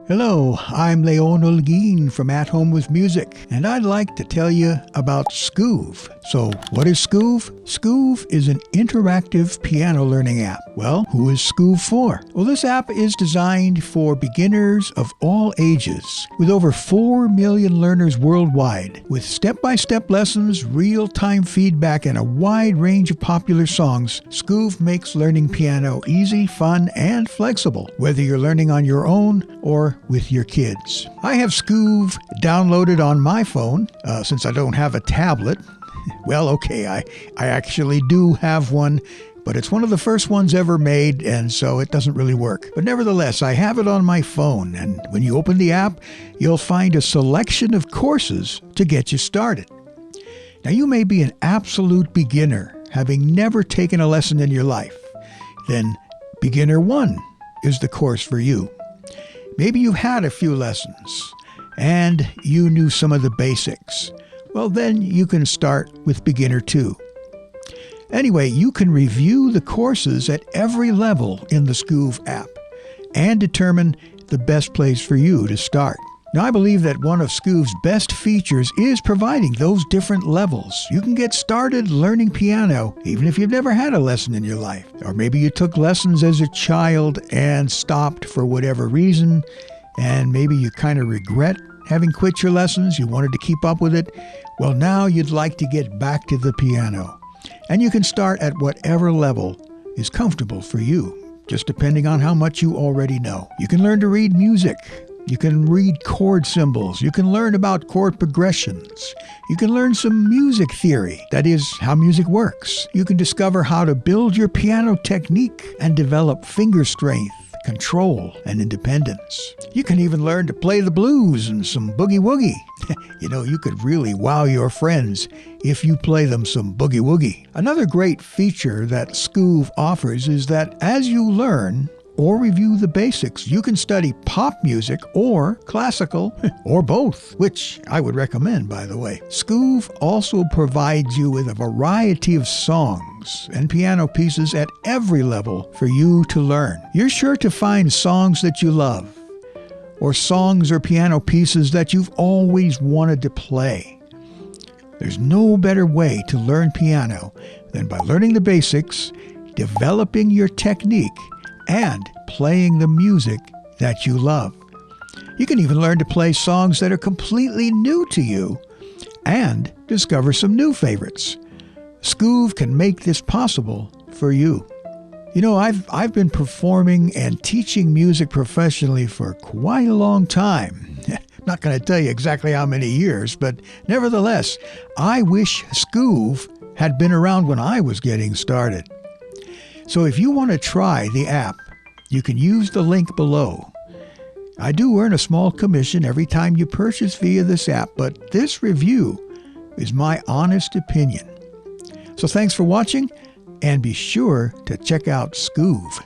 Hello, I'm Leon Olguin from At Home with Music, and I'd like to tell you about Skoove. So, what is Skoove? Skoove is an interactive piano learning app. Well, who is Skoove for? Well, this app is designed for beginners of all ages, with over 4 million learners worldwide. With step-by-step lessons, real-time feedback, and a wide range of popular songs, Skoove makes learning piano easy, fun, and flexible, whether you're learning on your own or with your kids. I have Skoove downloaded on my phone, since I don't have a tablet. Well, okay, I actually do have one, but it's one of the first ones ever made, and so it doesn't really work. But nevertheless, I have it on my phone, and when you open the app, you'll find a selection of courses to get you started. Now, you may be an absolute beginner, having never taken a lesson in your life. Then Beginner 1 is the course for you. Maybe you've had a few lessons, and you knew some of the basics. Well, then you can start with Beginner 2. Anyway, you can review the courses at every level in the Skoove app and determine the best place for you to start. Now, I believe that one of Skoove's best features is providing those different levels. You can get started learning piano even if you've never had a lesson in your life. Or maybe you took lessons as a child and stopped for whatever reason, and maybe you kind of regret having quit your lessons. You wanted to keep up with it. Well, now you'd like to get back to the piano. And you can start at whatever level is comfortable for you, just depending on how much you already know. You can learn to read music. You can read chord symbols. You can learn about chord progressions. You can learn some music theory, that is, how music works. You can discover how to build your piano technique and develop finger strength, control, and independence. You can even learn to play the blues and some boogie-woogie. You know, you could really wow your friends if you play them some boogie-woogie. Another great feature that Skoove offers is that as you learn or review the basics, you can study pop music or classical, or both, which I would recommend, by the way. Skoove also provides you with a variety of songs and piano pieces at every level for you to learn. You're sure to find songs that you love, or songs or piano pieces that you've always wanted to play. There's no better way to learn piano than by learning the basics, developing your technique, and playing the music that you love. You can even learn to play songs that are completely new to you and discover some new favorites. Skoove can make this possible for you. You know, I've been performing and teaching music professionally for quite a long time. I'm not going to tell you exactly how many years, but nevertheless, I wish Skoove had been around when I was getting started. So if you want to try the app, you can use the link below. I do earn a small commission every time you purchase via this app, but this review is my honest opinion. So thanks for watching, and be sure to check out Skoove.